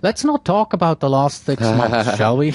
Let's not talk about the last 6 months, shall we?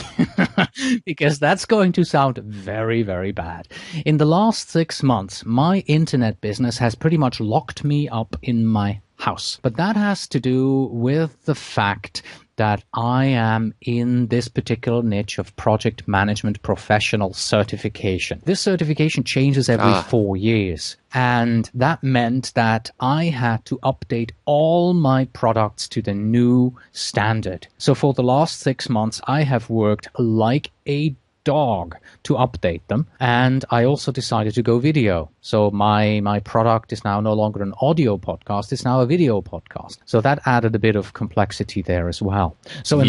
Because that's going to sound very, very bad. In the last 6 months, my internet business has pretty much locked me up in my house. But that has to do with the fact that I am in this particular niche of project management professional certification. This certification changes every 4 years. And that meant that I had to update all my products to the new standard. So for the last 6 months, I have worked like a dog to update them, and I also decided to go video. So my product is now no longer an audio podcast, it's now a video podcast. So that added a bit of complexity there as well. So in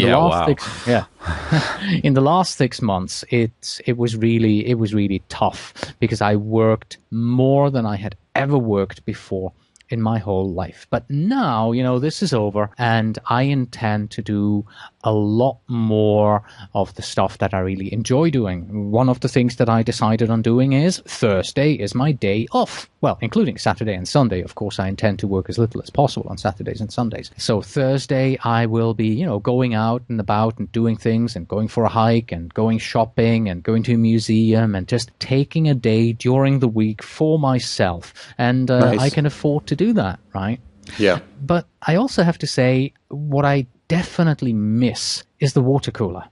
the last 6 months, it was really tough because I worked more than I had ever worked before in my whole life. But now, this is over, and I intend to do a lot more of the stuff that I really enjoy doing. One of the things that I decided on doing is Thursday is my day off. Well, including Saturday and Sunday. Of course, I intend to work as little as possible on Saturdays and Sundays. So Thursday, I will be, going out and about and doing things and going for a hike and going shopping and going to a museum and just taking a day during the week for myself. And nice. I can afford to do that, right? Yeah. But I also have to say, what I definitely miss is the water cooler.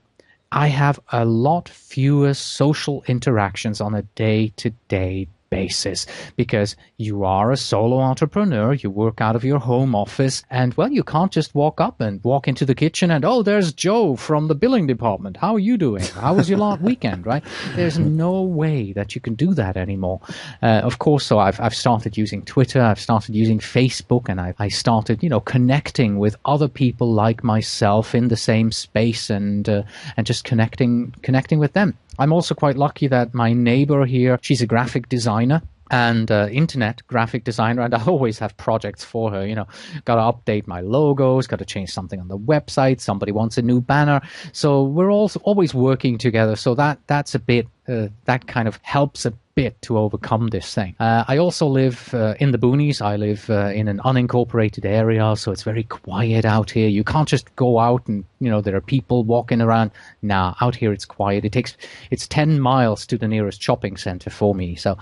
I have a lot fewer social interactions on a day-to-day basis because you are a solo entrepreneur, you work out of your home office, and well, you can't just walk up and walk into the kitchen and, oh, there's Joe from the billing department. How are you doing? How was your last weekend, right? There's no way that you can do that anymore. Of course, so I've started using Twitter, I've started using Facebook, and I started, connecting with other people like myself in the same space and just connecting with them. I'm also quite lucky that my neighbor here, she's a graphic designer and internet graphic designer, and I always have projects for her. Got to update my logos, got to change something on the website, somebody wants a new banner. So we're also always working together. So that's a bit, that kind of helps a bit to overcome this thing. I also live in the boonies. I live in an unincorporated area, so it's very quiet out here. You can't just go out and, there are people walking around. Nah, out here it's quiet. It's 10 miles to the nearest shopping center for me, so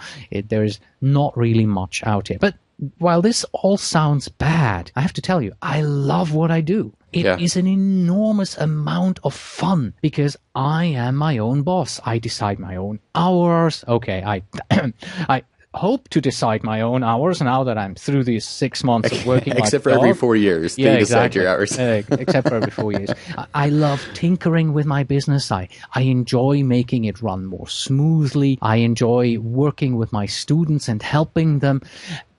there's not really much out here. But while this all sounds bad, I have to tell you, I love what I do. It is an enormous amount of fun because I am my own boss. I decide my own hours. Okay, I hope to decide my own hours now that I'm through these 6 months of working except for every 4 years. Yeah, decide your hours. Except for every 4 years. I love tinkering with my business. I enjoy making it run more smoothly. I enjoy working with my students and helping them.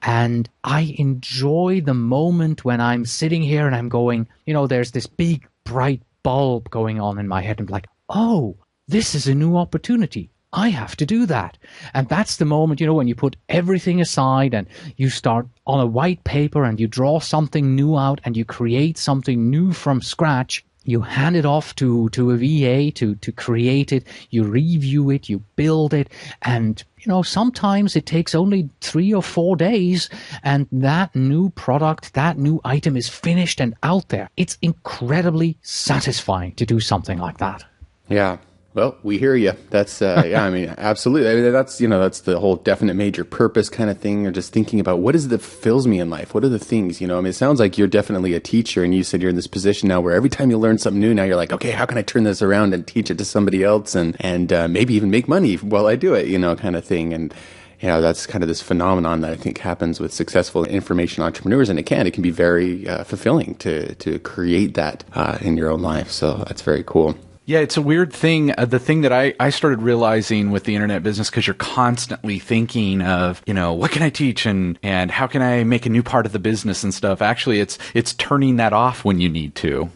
And I enjoy the moment when I'm sitting here and I'm going, there's this big, bright bulb going on in my head. And I'm like, oh, this is a new opportunity. I have to do that. And that's the moment, when you put everything aside and you start on a white paper and you draw something new out and you create something new from scratch. You hand it off to a VA to create it. You review it, you build it. And, sometimes it takes only 3 or 4 days and that new product, that new item is finished and out there. It's incredibly satisfying to do something like that. Yeah. Well, we hear you. That's, absolutely. That's the whole definite major purpose kind of thing, or just thinking about what is it that fulfills me in life? What are the things, it sounds like you're definitely a teacher, and you said you're in this position now where every time you learn something new, now you're like, okay, how can I turn this around and teach it to somebody else and maybe even make money while I do it, kind of thing. And, that's kind of this phenomenon that I think happens with successful information entrepreneurs, and it can be very fulfilling to create that in your own life. So that's very cool. Yeah, it's a weird thing. The thing that I started realizing with the internet business, because you're constantly thinking of, what can I teach and how can I make a new part of the business and stuff. Actually, it's turning that off when you need to.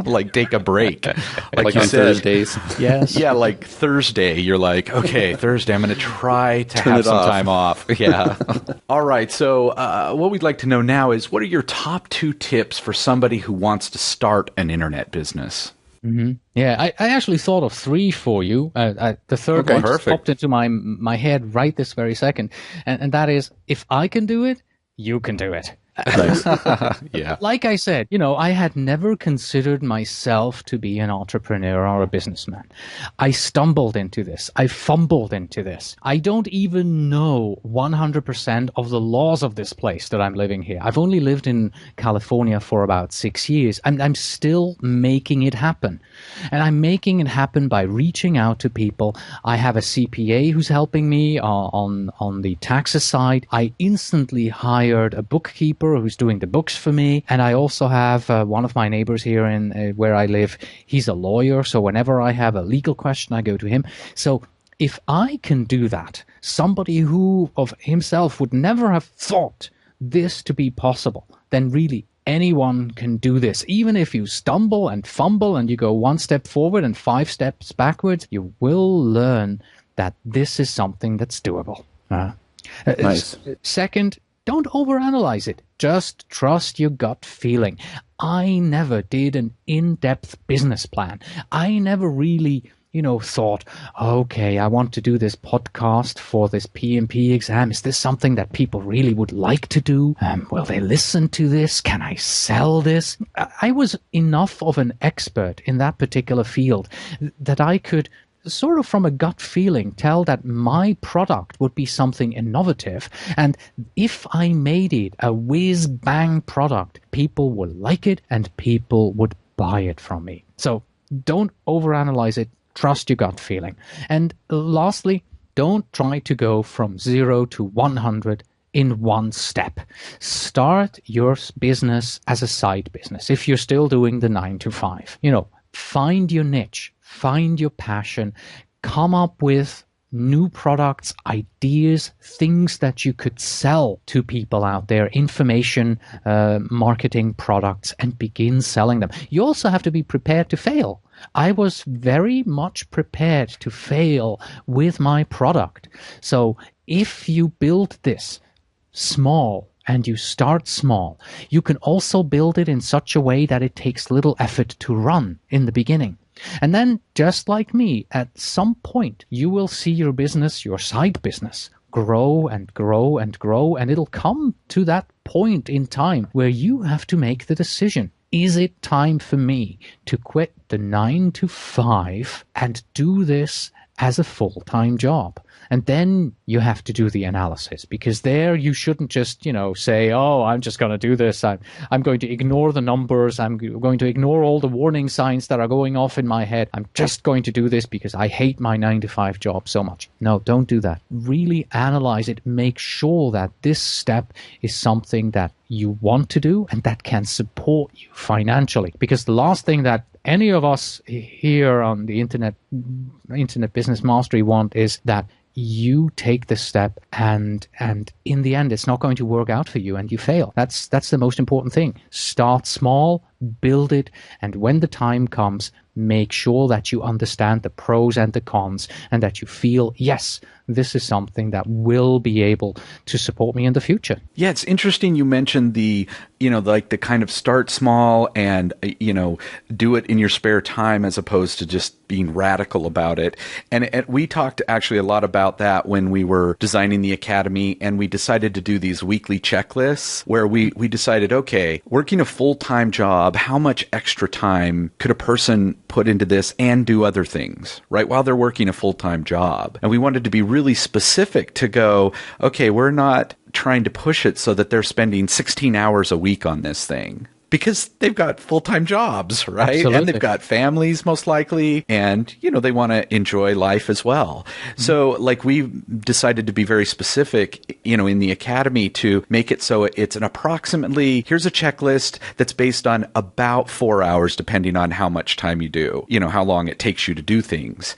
Like take a break. Like you on said, Thursdays. Yes. Yeah, like Thursday, you're like, okay, Thursday, I'm going to try to have some time off. Yeah. All right. So what we'd like to know now is, what are your top 2 tips for somebody who wants to start an internet business? Mm-hmm. Yeah, I actually thought of 3 for you. The third one just popped into my head right this very second. And that is, if I can do it, you can do it. Nice. Yeah. Like I said, I had never considered myself to be an entrepreneur or a businessman. I stumbled into this. I fumbled into this. I don't even know 100% of the laws of this place that I'm living here. I've only lived in California for about 6 years, and I'm still making it happen. And I'm making it happen by reaching out to people. I have a CPA who's helping me on the taxes side. I instantly hired a bookkeeper who's doing the books for me. And I also have one of my neighbors here in where I live. He's a lawyer. So whenever I have a legal question, I go to him. So if I can do that, somebody who of himself would never have thought this to be possible, then really anyone can do this. Even if you stumble and fumble and you go one step forward and 5 steps backwards, you will learn that this is something that's doable. Nice. Second, don't overanalyze it. Just trust your gut feeling. I never did an in-depth business plan. I never really thought, okay, I want to do this podcast for this PMP exam. Is this something that people really would like to do? Will they listen to this? Can I sell this? I was enough of an expert in that particular field that I could sort of from a gut feeling tell that my product would be something innovative. And if I made it a whiz-bang product, people would like it and people would buy it from me. So don't overanalyze it. Trust your gut feeling. And lastly, don't try to go from 0 to 100 in one step. Start your business as a side business. If you're still doing the 9 to 5, find your niche, find your passion, come up with new products, ideas, things that you could sell to people out there, information, marketing products, and begin selling them. You also have to be prepared to fail. I was very much prepared to fail with my product. So if you build this small and you start small, you can also build it in such a way that it takes little effort to run in the beginning. And then, just like me, at some point, you will see your business, your side business, grow and grow and grow, and it'll come to that point in time where you have to make the decision. Is it time for me to quit the 9 to 5 and do this as a full-time job? And then you have to do the analysis, because there you shouldn't just, say, oh, I'm just going to do this. I'm going to ignore the numbers. I'm going to ignore all the warning signs that are going off in my head. I'm just going to do this because I hate my 9 to 5 job so much. No, don't do that. Really analyze it. Make sure that this step is something that you want to do and that can support you financially. Because the last thing that any of us here on the Internet Business Mastery want is that you take this step and in the end it's not going to work out for you and you fail. That's the most important thing. Start small, build it, and when the time comes, make sure that you understand the pros and the cons and that you feel, yes, this is something that will be able to support me in the future. Yeah, it's interesting you mentioned the kind of start small and, do it in your spare time as opposed to just being radical about it. And we talked actually a lot about that when we were designing the academy, and we decided to do these weekly checklists where we decided, okay, working a full-time job, how much extra time could a person put into this and do other things, right, while they're working a full-time job? And we wanted to be really specific to go, okay, we're not trying to push it so that they're spending 16 hours a week on this thing, because they've got full-time jobs, right? Absolutely. And they've got families most likely, and, they want to enjoy life as well. Mm-hmm. So we decided to be very specific, in the academy to make it so it's an approximately, here's a checklist that's based on about 4 hours, depending on how much time you do, how long it takes you to do things.